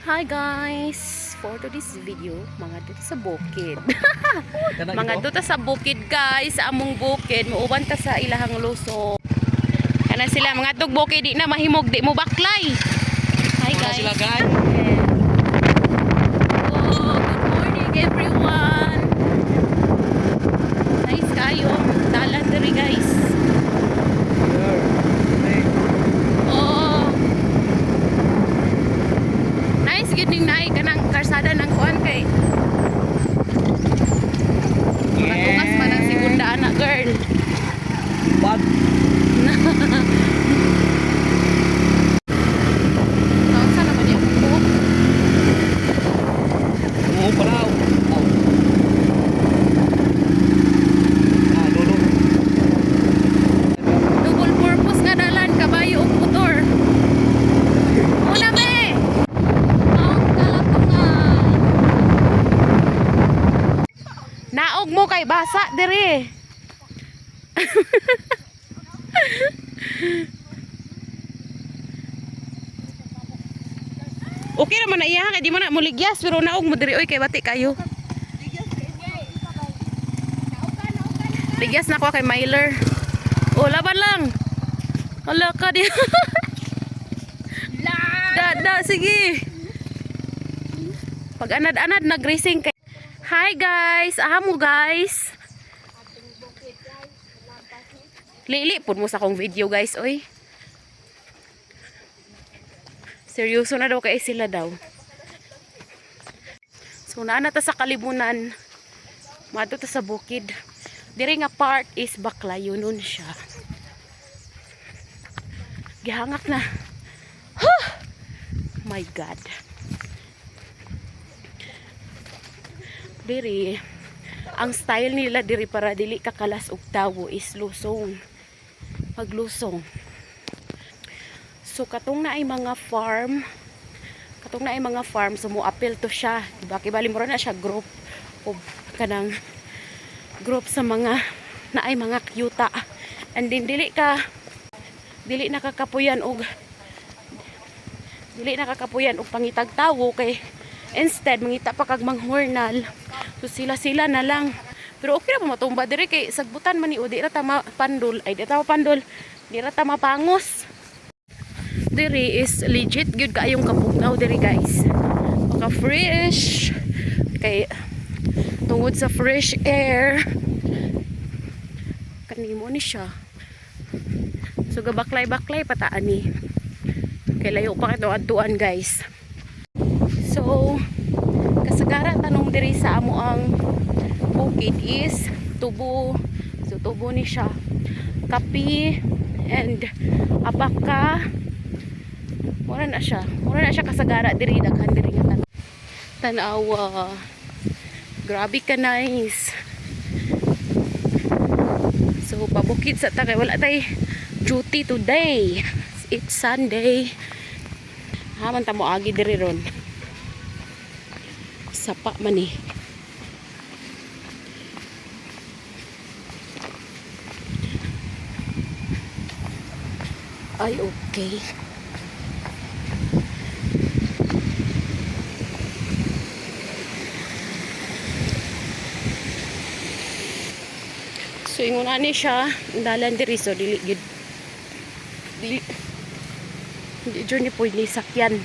Hi guys! For today's video, mga dito sa bukid. Mga dito sa bukid guys, sa among bukid, muuban ta sa ilahang luso. Kana sila mga tug bukid di na mahimog di mo baklay. Hi guys. Sila guys. Oh, good morning everyone. Nice kayo. Dalan diri guys. Gid ning naay kanang karsada ng kuan kay natungas pa ng segunda anak girl. Bad. Saan naman yung buhok? Oo, pala. Lolo. Double purpose nga dalan, kabayo ug motor. Una be. Naog mo kay basa diri. Okay naman na iya kay di mo na muligyas pero naog mo diri oy kay bati kayo. Ligyas na ko kay Myler. Oh, laban lang. Hala ka di. Da, sige. Pag anad-anad nag-racing kay. Hi guys, ahamo guys. Lili pud mo sa akong video guys, oy. Seryoso na daw kay sila daw. So naa na ta sa kalibunan. Madto ta sa bukid. Diri nga part is Baclayon siya. Gihangak na. Huh! My God. Diri ang style nila diri para dili kakalas og tawo is lusong. Paglusong. So katong naay mga farm, so mo appeal to siya. Diba kibali mo na siya group of kanang group sa mga naay mga kyuta. And then dili nakakapuyan og pangitag tawo kay instead mangita pa kag manghornal. So sila na lang. Pero okay na po matumba diri kay sagbutan man ni o di ra ta mapandol. Ay di ta mapandol. Di ra ta mapangos. Diri is legit good kaayong kapugaw diri guys. Maka fresh kay tungod sa fresh air. Kanimo ni siya. So gabaklay-baklay pataan ni. Kay layo pa kito adtuan guys. So kasagaran tanong diri sa amo ang bukid is tubo. So tubo ni siya. Kapi and apaka. Mura na siya kasagara diri daghan diri nga tanawa. Grabe ka nice. So pabukid sa ta kay wala tay duty today. It's Sunday. Haman ta mo agi diri ron. Sapa man eh. Ay, okay. So, ingon ani siya, dalan diri so dili jud ni pwede sakyan.